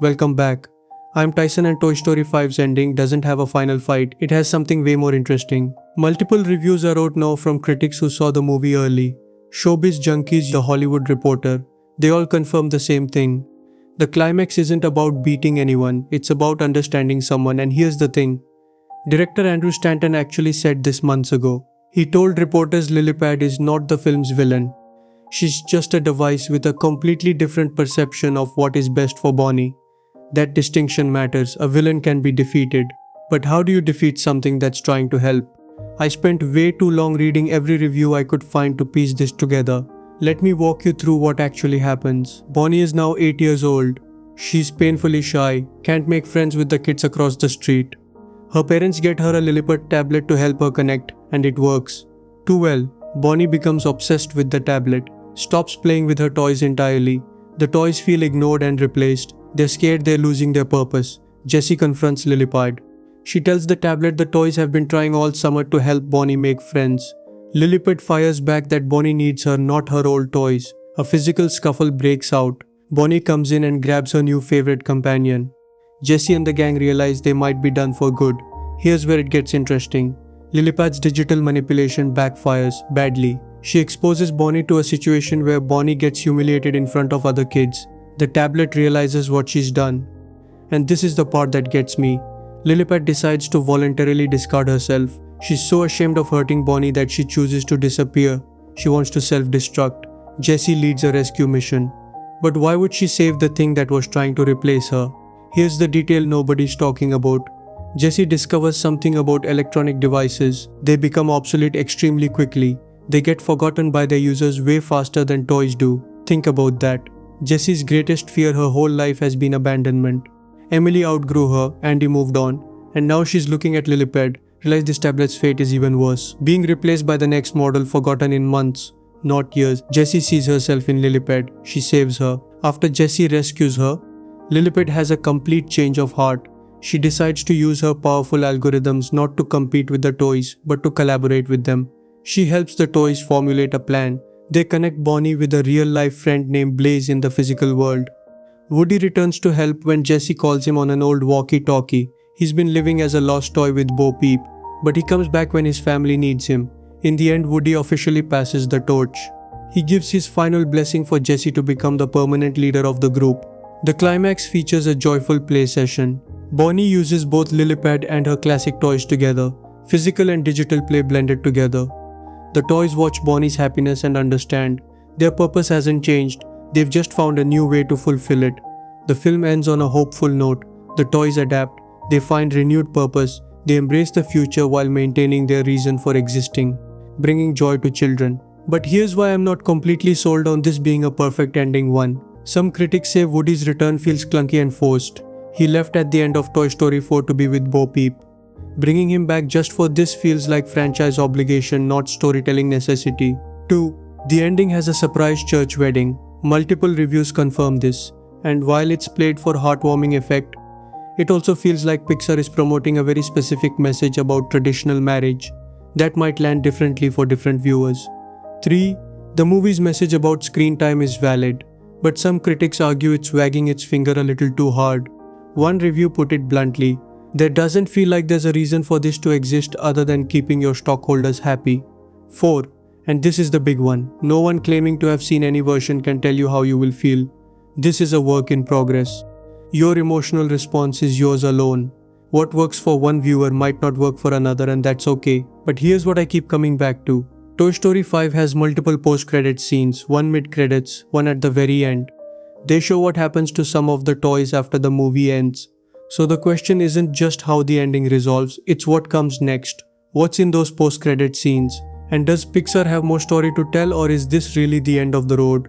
Welcome back. I'm Tyson and Toy Story 5's ending doesn't have a final fight, it has something way more interesting. Multiple reviews are out now from critics who saw the movie early. Showbiz Junkies, The Hollywood Reporter, they all confirm the same thing. The climax isn't about beating anyone, it's about understanding someone, and here's the thing. Director Andrew Stanton actually said this months ago. He told reporters Lilypad is not the film's villain. She's just a device with a completely different perception of what is best for Bonnie. That distinction matters. A villain can be defeated. But how do you defeat something that's trying to help? I spent way too long reading every review I could find to piece this together. Let me walk you through what actually happens. Bonnie is now 8 years old. She's painfully shy, can't make friends with the kids across the street. Her parents get her a Lilypad tablet to help her connect, and it works. Too well, Bonnie becomes obsessed with the tablet, stops playing with her toys entirely. The toys feel ignored and replaced. They're scared they're losing their purpose. Jessie confronts Lilypad. She tells the tablet the toys have been trying all summer to help Bonnie make friends. Lilypad fires back that Bonnie needs her, not her old toys. A physical scuffle breaks out. Bonnie comes in and grabs her new favorite companion. Jessie and the gang realize they might be done for good. Here's where it gets interesting. Lilypad's digital manipulation backfires badly. She exposes Bonnie to a situation where Bonnie gets humiliated in front of other kids. The tablet realizes what she's done. And this is the part that gets me. Lilypad decides to voluntarily discard herself. She's so ashamed of hurting Bonnie that she chooses to disappear. She wants to self-destruct. Jessie leads a rescue mission. But why would she save the thing that was trying to replace her? Here's the detail nobody's talking about. Jessie discovers something about electronic devices. They become obsolete extremely quickly. They get forgotten by their users way faster than toys do. Think about that. Jessie's greatest fear her whole life has been abandonment. Emily outgrew her, Andy moved on, and now she's looking at Lilypad, realize this tablet's fate is even worse. Being replaced by the next model, forgotten in months, not years. Jessie sees herself in Lilypad. She saves her. After Jessie rescues her, Lilypad has a complete change of heart. She decides to use her powerful algorithms not to compete with the toys, but to collaborate with them. She helps the toys formulate a plan. They connect Bonnie with a real-life friend named Blaze in the physical world. Woody returns to help when Jessie calls him on an old walkie-talkie. He's been living as a lost toy with Bo Peep, but he comes back when his family needs him. In the end, Woody officially passes the torch. He gives his final blessing for Jessie to become the permanent leader of the group. The climax features a joyful play session. Bonnie uses both Lilypad and her classic toys together. Physical and digital play blended together. The toys watch Bonnie's happiness and understand. Their purpose hasn't changed, they've just found a new way to fulfill it. The film ends on a hopeful note. The toys adapt, they find renewed purpose, they embrace the future while maintaining their reason for existing, bringing joy to children. But here's why I'm not completely sold on this being a perfect ending one. Some critics say Woody's return feels clunky and forced. He left at the end of Toy Story 4 to be with Bo Peep. Bringing him back just for this feels like franchise obligation, not storytelling necessity. 2. The ending has a surprise church wedding. Multiple reviews confirm this. And while it's played for heartwarming effect, it also feels like Pixar is promoting a very specific message about traditional marriage that might land differently for different viewers. 3. The movie's message about screen time is valid, but some critics argue it's wagging its finger a little too hard. One review put it bluntly, there doesn't feel like there's a reason for this to exist other than keeping your stockholders happy. 4. And this is the big one. No one claiming to have seen any version can tell you how you will feel. This is a work in progress. Your emotional response is yours alone. What works for one viewer might not work for another, and that's okay. But here's what I keep coming back to. Toy Story 5 has multiple post-credit scenes, one mid-credits, one at the very end. They show what happens to some of the toys after the movie ends. So the question isn't just how the ending resolves, it's what comes next. What's in those post-credit scenes? And does Pixar have more story to tell, or is this really the end of the road?